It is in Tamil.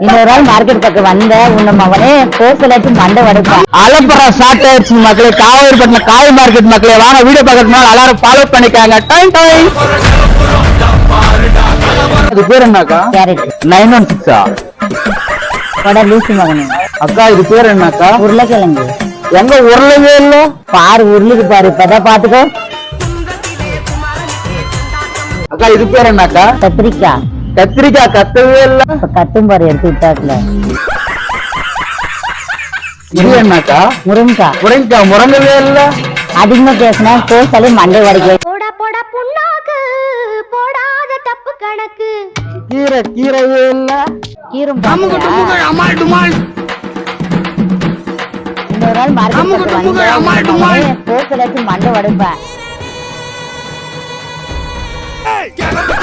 இன்னொரு நாள் மார்க்கெட் பக்கம் வந்த உன்ன மகனே கோசலாட்டி மண்டை வடைப்பான். அலப்புற சாட்டர்ஸ் மக்களே, காவேரிப்பட்டின காய் மார்க்கெட் மக்களே, வாங்க வீடியோ பார்க்கறதுனால எல்லாரும் ஃபாலோ பண்ணிக்காங்க. Time time. இது பேர் என்னக்கா? கேரட் 916 வட லூசி மகனே. அக்கா இது பேர் என்னக்கா? உருளைக்கிழங்கு. எங்க உருளவே இல்ல பாரு உருளுக்கு பாரு, இப்பதான் பாத்துக்கோ. அக்கா இது பேர் என்னக்கா? கத்திரிக்காய். கத்திரிக்காய் கத்தவே இல்ல. இப்ப கத்தும் பாரு, எடுத்து விட்டாக்குல. இது என்னக்கா? முருங்கைக்காய். முருங்கைக்காய் முறங்கவே இல்ல. அதிகமா பேசினா கோசாலே மண்டை வடைக்க. போடா போடா புண்ணாக்கு போடாத தப்பு கணக்கு. கீரையே இல்ல. கீரும் இன்னொரு நாள் மார்க்கெட் பக்கம் வந்த கோசலாட்டி மண்டை வடைப்பேன். கிளம்பு